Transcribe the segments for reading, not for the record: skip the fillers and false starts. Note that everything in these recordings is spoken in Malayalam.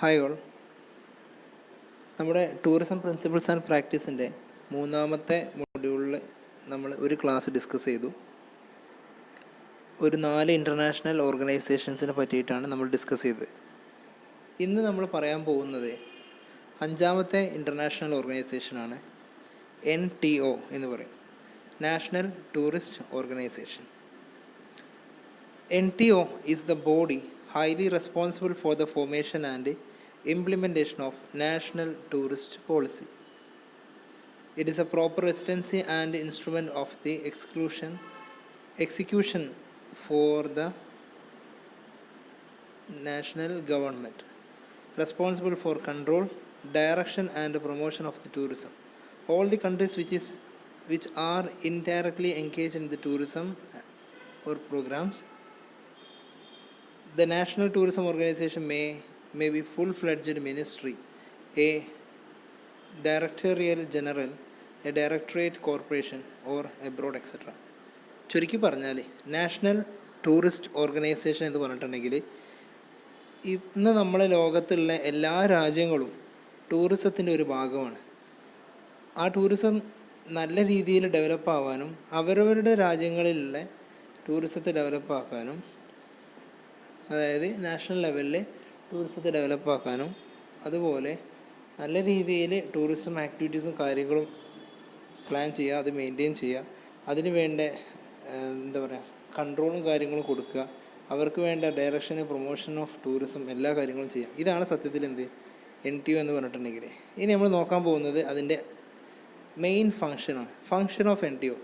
Hi all. നമ്മുടെ ടൂറിസം പ്രിൻസിപ്പിൾസ് ആൻഡ് പ്രാക്ടീസിൻ്റെ 3ാമത്തെ മൊഡ്യൂളിൽ നമ്മൾ ഒരു ക്ലാസ് ഡിസ്കസ് ചെയ്തു. ഒരു 4 ഇൻ്റർനാഷണൽ ഓർഗനൈസേഷൻസിനെ പറ്റിയിട്ടാണ് നമ്മൾ ഡിസ്കസ് ചെയ്തത്. ഇന്ന് നമ്മൾ പറയാൻ പോകുന്നത് 5ാമത്തെ ഇൻ്റർനാഷണൽ ഓർഗനൈസേഷനാണ്. NTO എന്ന് പറയും, national tourist organisation. NTO is the body highly responsible for the formation and implementation of national tourist policy. It is a proper residency and instrument of the execution for the national government, responsible for control, direction and promotion of the tourism. All the countries which are indirectly engaged in the tourism or programs, the National Tourism Organization may be full-fledged ministry, a directorial general, a directorate corporation or abroad etc. ചുരുക്കി പറഞ്ഞാൽ നാഷണൽ ടൂറിസ്റ്റ് ഓർഗനൈസേഷൻ എന്ന് പറഞ്ഞിട്ടുണ്ടെങ്കിൽ ഇന്ന് നമ്മളെ ലോകത്തുള്ള എല്ലാ രാജ്യങ്ങളും ടൂറിസത്തിൻ്റെ ഒരു ഭാഗമാണ്. ആ ടൂറിസം നല്ല രീതിയിൽ ഡെവലപ്പ് ആവാനും അവരവരുടെ രാജ്യങ്ങളിലുള്ള ടൂറിസത്തെ ഡെവലപ്പ് ആക്കാനും, അതായത് നാഷണൽ ലെവലിൽ ടൂറിസത്തെ ഡെവലപ്പ് ആക്കാനും, അതുപോലെ നല്ല രീതിയിൽ ടൂറിസം ആക്ടിവിറ്റീസും കാര്യങ്ങളും പ്ലാൻ ചെയ്യുക, അത് മെയിൻറ്റെയിൻ ചെയ്യുക, അതിന് വേണ്ട കൺട്രോളും കാര്യങ്ങളും കൊടുക്കുക, അവർക്ക് വേണ്ട ഡയറക്ഷന് പ്രൊമോഷൻ ഓഫ് ടൂറിസം എല്ലാ കാര്യങ്ങളും ചെയ്യുക. ഇതാണ് സത്യത്തിൽ NTO എന്ന് പറഞ്ഞിട്ടുണ്ടെങ്കിൽ. ഇനി നമ്മൾ നോക്കാൻ പോകുന്നത് അതിൻ്റെ മെയിൻ ഫങ്ഷനാണ്. Function of NTO.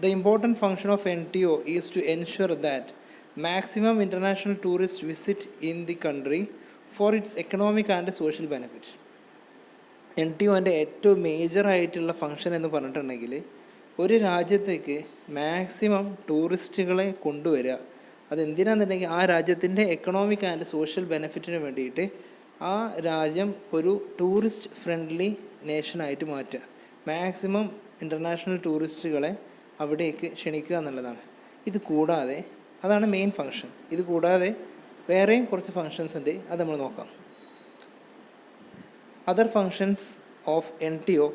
The important function of NTO is to ensure that maximum international tourists visit in the country for its economic and social benefit. NTOൻ്റെ ഏറ്റവും മേജറായിട്ടുള്ള ഫങ്ഷൻ എന്ന് പറഞ്ഞിട്ടുണ്ടെങ്കിൽ ഒരു രാജ്യത്തേക്ക് മാക്സിമം ടൂറിസ്റ്റുകളെ കൊണ്ടുവരിക. അതെന്തിനാണെന്നുണ്ടെങ്കിൽ ആ രാജ്യത്തിൻ്റെ എക്കണോമിക് ആൻഡ് സോഷ്യൽ ബെനിഫിറ്റിന് വേണ്ടിയിട്ട് ആ രാജ്യം ഒരു ടൂറിസ്റ്റ് ഫ്രണ്ട്ലി നേഷനായിട്ട് മാറ്റുക. മാക്സിമം ഇൻ്റർനാഷണൽ ടൂറിസ്റ്റുകളെ അവിടേക്ക് ക്ഷണിക്കുക എന്നുള്ളതാണ്. ഇത് കൂടാതെ അതാണ് മെയിൻ ഫങ്ഷൻ. ഇത് കൂടാതെ വേറെയും കുറച്ച് ഫങ്ഷൻസ് ഉണ്ട്, അത് നമ്മൾ നോക്കാം. അതർ ഫങ്ഷൻസ് ഓഫ് NTO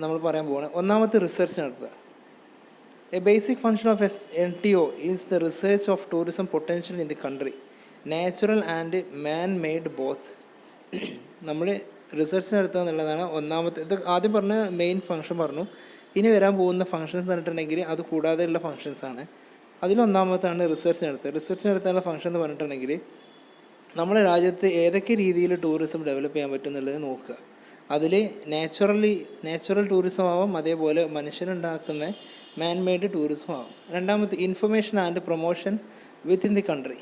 നമ്മൾ പറയാൻ പോവുകയാണ്. ഒന്നാമത്തെ റിസർച്ച് നടത്തുക. A basic function of NTO is the research of tourism potential in the country, natural and man made both. നമ്മൾ റിസർച്ച് നടത്തുക എന്നുള്ളതാണ് ഒന്നാമത്തെ. ഇത് ആദ്യം പറഞ്ഞ മെയിൻ ഫങ്ഷൻ പറഞ്ഞു. ഇനി വരാൻ പോകുന്ന ഫങ്ഷൻസ് എന്ന് പറഞ്ഞിട്ടുണ്ടെങ്കിൽ അത് കൂടാതെയുള്ള ഫങ്ഷൻസാണ്. അതിലൊന്നാമത്താണ് റിസർച്ച് നടത്തുക. റിസർച്ച് നടത്താനുള്ള ഫങ്ഷൻ എന്ന് പറഞ്ഞിട്ടുണ്ടെങ്കിൽ നമ്മുടെ രാജ്യത്ത് ഏതൊക്കെ രീതിയിൽ ടൂറിസം ഡെവലപ്പ് ചെയ്യാൻ പറ്റും എന്നുള്ളത് നോക്കുക. അതിൽ നാച്ചുറൽ ടൂറിസം ആവാം, അതേപോലെ മനുഷ്യനുണ്ടാക്കുന്ന മാൻമെയ്ഡ് ടൂറിസം ആവാം. രണ്ടാമത് information and promotion within the country,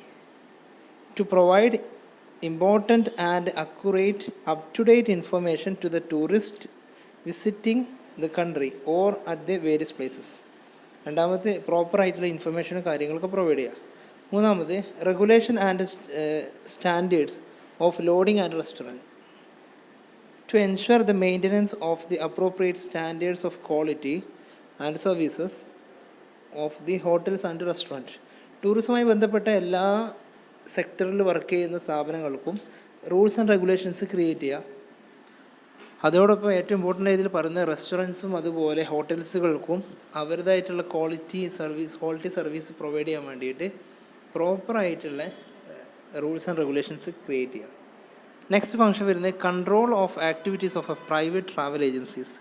to provide important and accurate up to date information to the tourist visiting the country or at the various places. രണ്ടാമത് പ്രോപ്പറായിട്ടുള്ള ഇൻഫർമേഷനും കാര്യങ്ങളൊക്കെ പ്രൊവൈഡ് ചെയ്യുക. മൂന്നാമത് regulation and standards of lodging and restaurant, to ensure the maintenance of the appropriate standards of quality and services of the hotels and restaurant. ടൂറിസവുമായി ബന്ധപ്പെട്ട എല്ലാ സെക്ടറിൽ വർക്ക് ചെയ്യുന്ന സ്ഥാപനങ്ങൾക്കും റൂൾസ് ആൻഡ് റെഗുലേഷൻസ് ക്രിയേറ്റ് ചെയ്യുക. അതോടൊപ്പം ഏറ്റവും ഇമ്പോർട്ടൻ്റ് ഇതിൽ പറയുന്ന റെസ്റ്റോറൻറ്റ്സും അതുപോലെ ഹോട്ടൽസുകൾക്കും അവരുടേതായിട്ടുള്ള ക്വാളിറ്റി സർവീസ് പ്രൊവൈഡ് ചെയ്യാൻ വേണ്ടിയിട്ട് പ്രോപ്പറായിട്ടുള്ള റൂൾസ് ആൻഡ് റെഗുലേഷൻസ് ക്രിയേറ്റ് ചെയ്യുക. നെക്സ്റ്റ് ഫങ്ഷൻ വരുന്നത് control of activities of private travel agencies.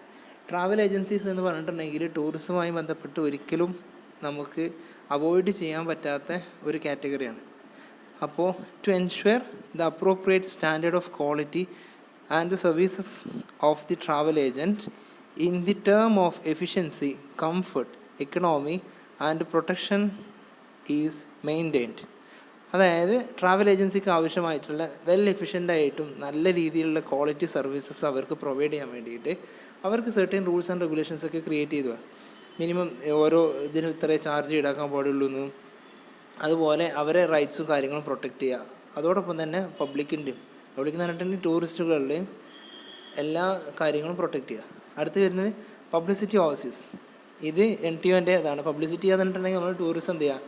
Travel agencies എന്ന് പറഞ്ഞിട്ടുണ്ടെങ്കിൽ ടൂറിസവുമായി ബന്ധപ്പെട്ട് ഒരിക്കലും നമുക്ക് അവോയ്ഡ് ചെയ്യാൻ പറ്റാത്ത ഒരു കാറ്റഗറിയാണ്. അപ്പോൾ to ensure the appropriate standard of quality and the services of the travel agent in the term of efficiency, comfort, economy and protection is maintained. അതായത് ട്രാവൽ ഏജൻസിക്ക് ആവശ്യമായിട്ടുള്ള എഫിഷ്യൻ്റായിട്ടും നല്ല രീതിയിലുള്ള ക്വാളിറ്റി സർവീസസ് അവർക്ക് പ്രൊവൈഡ് ചെയ്യാൻ വേണ്ടിയിട്ട് അവർക്ക് സെർട്ടൻ റൂൾസ് ആൻഡ് റെഗുലേഷൻസ് ഒക്കെ ക്രിയേറ്റ് ചെയ്തു. മിനിമം ഓരോ ഇതിന് ഇത്രേ ചാർജ് ഈടാക്കാൻ പാടുള്ളൂ എന്നും, അതുപോലെ അവരെ റൈറ്റ്സും കാര്യങ്ങളും പ്രൊട്ടക്റ്റ് ചെയ്യുക. അതോടൊപ്പം തന്നെ പബ്ലിക്കിൻ്റെയും എന്ന് പറഞ്ഞിട്ടുണ്ടെങ്കിൽ ടൂറിസ്റ്റുകളുടെയും എല്ലാ കാര്യങ്ങളും പ്രൊട്ടക്റ്റ് ചെയ്യുക. അടുത്ത് വരുന്നത് പബ്ലിസിറ്റി ഓവർസീസ്. ഇത് NTOൻ്റെ അതാണ്. പബ്ലിസിറ്റി എന്ന് പറഞ്ഞിട്ടുണ്ടെങ്കിൽ നമ്മൾ ടൂറിസം എന്ത് ചെയ്യുക,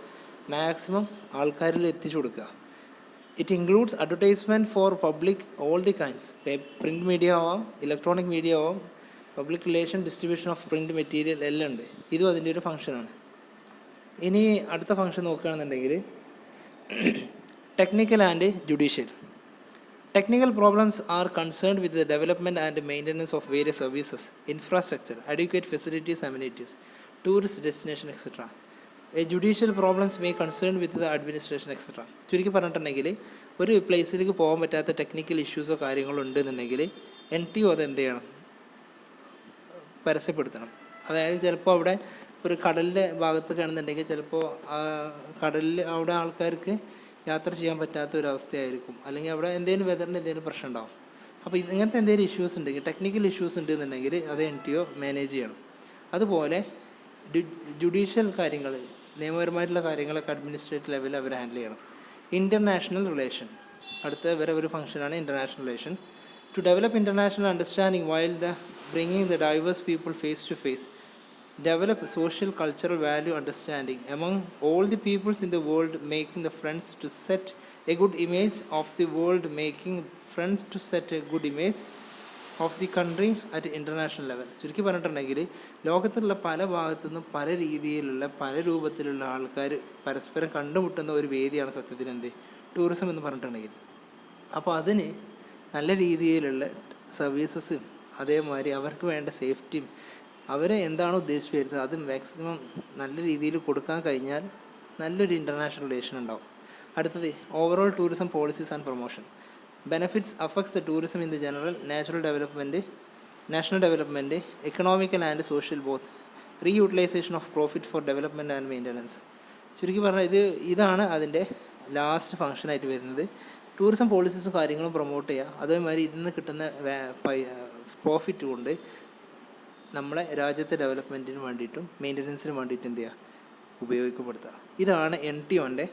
മാക്സിമം ആൾക്കാരിൽ എത്തിച്ചു കൊടുക്കുക. It includes advertisement for public all the kinds. Print media ആവാം, ഇലക്ട്രോണിക് മീഡിയ ആവാം, public relation, distribution of print material എല്ലാം ഉണ്ട്. ഇതും അതിൻ്റെ ഒരു ഫംഗ്ഷനാണ്. ഇനി അടുത്ത ഫംഗ്ഷൻ നോക്കുകയാണെന്നുണ്ടെങ്കിൽ technical and judicial. Technical problems are concerned with the development and maintenance of various services, infrastructure, adequate facilities, amenities, tourist destination, etc. A judicial problems may concern with the administration, etc. ചുരുക്കി പറഞ്ഞിട്ടുണ്ടെങ്കിൽ ഒരു പ്ലേസിലേക്ക് പോകാൻ പറ്റാത്ത ടെക്നിക്കൽ ഇഷ്യൂസോ കാര്യങ്ങളോ ഉണ്ടെന്നുണ്ടെങ്കിൽ NTO അത് എന്ത് ചെയ്യണം, പരസ്യപ്പെടുത്തണം. അതായത് ചിലപ്പോൾ അവിടെ ഒരു കടലിൻ്റെ ഭാഗത്തൊക്കെ ആണെന്നുണ്ടെങ്കിൽ ചിലപ്പോൾ കടലിൽ അവിടെ ആൾക്കാർക്ക് യാത്ര ചെയ്യാൻ പറ്റാത്ത ഒരു അവസ്ഥയായിരിക്കും, അല്ലെങ്കിൽ അവിടെ എന്തെങ്കിലും വെതറിന് എന്തെങ്കിലും പ്രശ്നം ഉണ്ടാവും. അപ്പോൾ ഇങ്ങനത്തെ എന്തെങ്കിലും ഇഷ്യൂസ് ഉണ്ടെങ്കിൽ, ടെക്നിക്കൽ ഇഷ്യൂസ് ഉണ്ടെന്നുണ്ടെങ്കിൽ അത് NTO മാനേജ് ചെയ്യണം. അതുപോലെ ജുഡീഷ്യൽ കാര്യങ്ങൾ, നിയമപരമായിട്ടുള്ള കാര്യങ്ങളൊക്കെ അഡ്മിനിസ്ട്രേറ്റീവ് ലെവലിൽ അവർ ഹാൻഡിൽ ചെയ്യണം. ഇൻ്റർനാഷണൽ റിലേഷൻ, അടുത്ത വേറെ ഒരു ഫംഗ്ഷനാണ് international relation. To develop international understanding while bringing the diverse people face to face, develop social cultural value understanding among all the peoples in the world, making the friends to set a good image of the world, making friends to set a good image of the country at international level. ചുരുക്കി പറഞ്ഞിട്ടുണ്ടെങ്കിൽ ലോകത്തുള്ള പല ഭാഗത്തുനിന്നും പല രീതിയിലുള്ള പല രൂപത്തിലുള്ള ആൾക്കാർ പരസ്പരം കണ്ടുമുട്ടുന്ന ഒരു വേദിയാണ് സത്യത്തിൽ എന്ത് ടൂറിസം എന്ന് പറഞ്ഞിട്ടുണ്ടെങ്കിൽ. അപ്പോൾ അതിന് നല്ല രീതിയിലുള്ള സർവീസസും അതേമാതിരി അവർക്ക് വേണ്ട സേഫ്റ്റിയും അവരെ എന്താണോ ഉദ്ദേശിച്ച് വരുന്നത് അത് മാക്സിമം നല്ല രീതിയിൽ കൊടുക്കാൻ കഴിഞ്ഞാൽ നല്ലൊരു ഇൻ്റർനാഷണൽ റിലേഷൻ ഉണ്ടാവും. അടുത്തത് overall tourism policies and promotion. Benefits affects the tourism in the general national development, economical and social both, reutilisation of profit for development and maintenance. ചുരുക്കി പറഞ്ഞാൽ ഇതാണ് അതിൻ്റെ ലാസ്റ്റ് ഫംഗ്ഷനായിട്ട് വരുന്നത്. ടൂറിസം പോളിസീസും കാര്യങ്ങളും പ്രൊമോട്ട് ചെയ്യുക, അതേമാതിരി ഇതിൽ നിന്ന് കിട്ടുന്ന പ്രോഫിറ്റ് കൊണ്ട് നമ്മളെ രാജ്യത്തെ ഡെവലപ്മെൻറ്റിന് വേണ്ടിയിട്ടും മെയിൻ്റനൻസിന് വേണ്ടിയിട്ടും എന്ത് ചെയ്യുക, ഉപയോഗപ്പെടുത്തുക. ഇതാണ് NTOൻ്റെ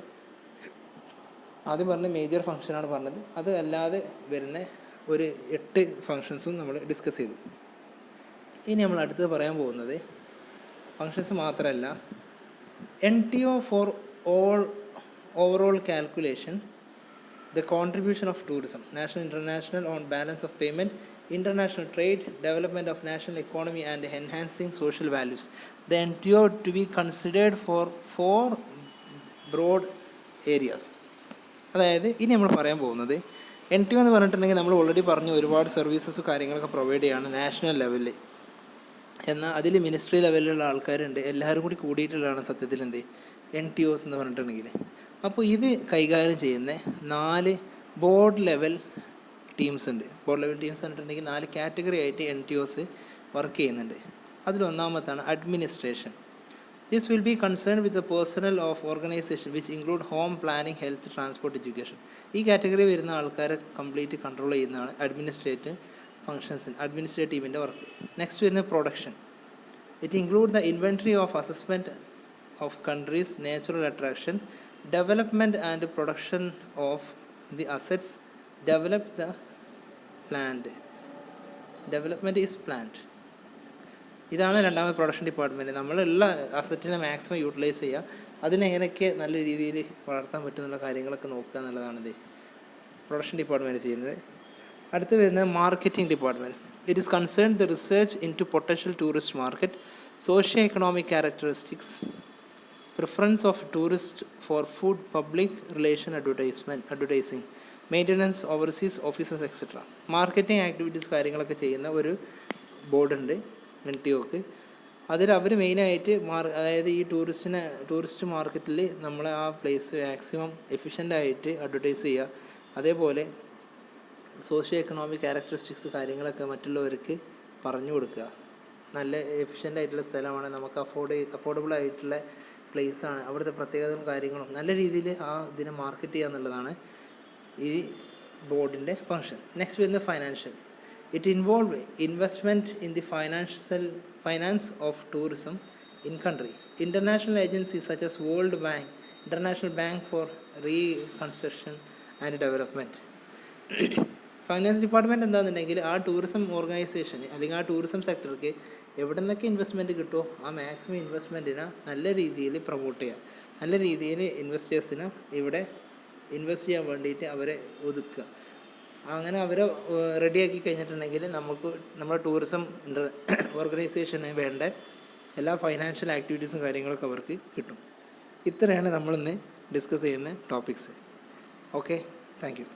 ആദ്യം പറഞ്ഞ മേജർ ഫംഗ്ഷനാണ് പറഞ്ഞത്. അത് അല്ലാതെ വരുന്ന ഒരു 8 ഫങ്ഷൻസും നമ്മൾ ഡിസ്കസ് ചെയ്തു. ഇനി നമ്മൾ അടുത്ത് പറയാൻ പോകുന്നത് ഫങ്ഷൻസ് മാത്രമല്ല, NTO four overall calculation, the contribution of tourism, national international on balance of payment, international trade, development of national economy and enhancing social values. The NTO to be considered for 4 broad areas. അതായത് ഇനി നമ്മൾ പറയാൻ പോകുന്നത് NTO എന്ന് പറഞ്ഞിട്ടുണ്ടെങ്കിൽ നമ്മൾ ഓൾറെഡി പറഞ്ഞു ഒരുപാട് സർവീസസ് കാര്യങ്ങളൊക്കെ പ്രൊവൈഡ് ചെയ്യാണ് നാഷണൽ ലെവലിൽ. എന്നാൽ അതിൽ മിനിസ്ട്രി ലെവലിലുള്ള ആൾക്കാരുണ്ട്, എല്ലാവരും കൂടി കൂടിയിട്ടുള്ളതാണ് സത്യത്തിൽ എന്ത് NTOs എന്ന് പറഞ്ഞിട്ടുണ്ടെങ്കിൽ. അപ്പോൾ ഇത് കൈകാര്യം ചെയ്യുന്ന 4 ബോർഡ് ലെവൽ ടീംസ് ഉണ്ട്. ബോർഡ് ലെവൽ ടീംസ് പറഞ്ഞിട്ടുണ്ടെങ്കിൽ 4 കാറ്റഗറി ആയിട്ട് NTOs വർക്ക് ചെയ്യുന്നുണ്ട്. അതിലൊന്നാമത്താണ് administration. This will be concern with the personnel of organisation which include home planning, health, transport, education. ഈ കാറ്റഗറി വരുന്ന ആൾക്കാരെ കംപ്ലീറ്റ് കൺട്രോൾ ചെയ്യുന്നതാണ് അഡ്മിനിസ്ട്രേറ്റീവ് ഫങ്ഷൻസിന്, അഡ്മിനിസ്ട്രേറ്റീവിൻ്റെ വർക്ക്. നെക്സ്റ്റ് വരുന്നത് production. It include the inventory of assessment of countries' natural attraction, development and production of the assets, development is planned. ഇതാണ് രണ്ടാമത് പ്രൊഡക്ഷൻ ഡിപ്പാർട്ട്മെൻറ്റ്. നമ്മളുള്ള അസറ്റിനെ മാക്സിമം യൂട്ടിലൈസ് ചെയ്യുക, അതിനെങ്ങനെയൊക്കെ നല്ല രീതിയിൽ വളർത്താൻ പറ്റുന്നുള്ള കാര്യങ്ങളൊക്കെ നോക്കുക എന്നുള്ളതാണിത് പ്രൊഡക്ഷൻ ഡിപ്പാർട്ട്മെൻറ്റ് ചെയ്യുന്നത്. അടുത്ത് വരുന്നത് marketing department. It is concerned the research into potential tourist market, socio economic characteristics, preference of tourist for food, public relation advertising, maintenance, overseas offices, etc. Marketing activities കാര്യങ്ങളൊക്കെ ചെയ്യുന്ന ഒരു ബോർഡുണ്ട് NTOക്ക്. അതിൽ അവർ മെയിനായിട്ട് അതായത് ഈ ടൂറിസ്റ്റ് മാർക്കറ്റിൽ നമ്മളെ ആ പ്ലേസ് മാക്സിമം എഫിഷ്യൻ്റായിട്ട് അഡ്വർടൈസ് ചെയ്യുക, അതേപോലെ സോഷ്യോ എക്കണോമിക് ക്യാരക്ടറിസ്റ്റിക്സ് കാര്യങ്ങളൊക്കെ മറ്റുള്ളവർക്ക് പറഞ്ഞു കൊടുക്കുക. നല്ല എഫിഷ്യൻ്റ് ആയിട്ടുള്ള സ്ഥലമാണ്, നമുക്ക് അഫോർഡബിൾ ആയിട്ടുള്ള പ്ലേസാണ്, അവിടുത്തെ പ്രത്യേകതകളും കാര്യങ്ങളും നല്ല രീതിയിൽ ആ ഇതിനെ മാർക്കറ്റ് ചെയ്യുക എന്നുള്ളതാണ് ഈ ബോർഡിൻ്റെ ഫങ്ഷൻ. നെക്സ്റ്റ് വരുന്നത് financial. It involve investment in the finance of tourism in country, international agencies such as World Bank, International Bank for Reconstruction and Development. Finance department എന്താണെന്നുണ്ടെങ്കിൽ ആ ടൂറിസം ഓർഗനൈസേഷന് അല്ലെങ്കിൽ ആ ടൂറിസം സെക്ടർക്ക് എവിടെ നിന്നൊക്കെ ഇൻവെസ്റ്റ്മെൻറ്റ് കിട്ടുമോ ആ മാക്സിമം ഇൻവെസ്റ്റ്മെൻറ്റിനെ നല്ല രീതിയിൽ പ്രൊമോട്ട് ചെയ്യുക, നല്ല രീതിയിൽ ഇൻവെസ്റ്റേഴ്സിന് ഇവിടെ ഇൻവെസ്റ്റ് ചെയ്യാൻ വേണ്ടിയിട്ട് അവരെ ഒതുക്കുക. അങ്ങനെ അവരെ റെഡിയാക്കി കഴിഞ്ഞിട്ടുണ്ടെങ്കിൽ നമുക്ക് നമ്മുടെ ടൂറിസം ഓർഗനൈസേഷന് വേണ്ട എല്ലാ ഫൈനാൻഷ്യൽ ആക്ടിവിറ്റീസും കാര്യങ്ങളൊക്കെ അവർക്ക് കിട്ടും. ഇത്രയാണ് നമ്മളിന്ന് ഡിസ്കസ് ചെയ്യുന്ന ടോപ്പിക്സ്. Okay, thank you.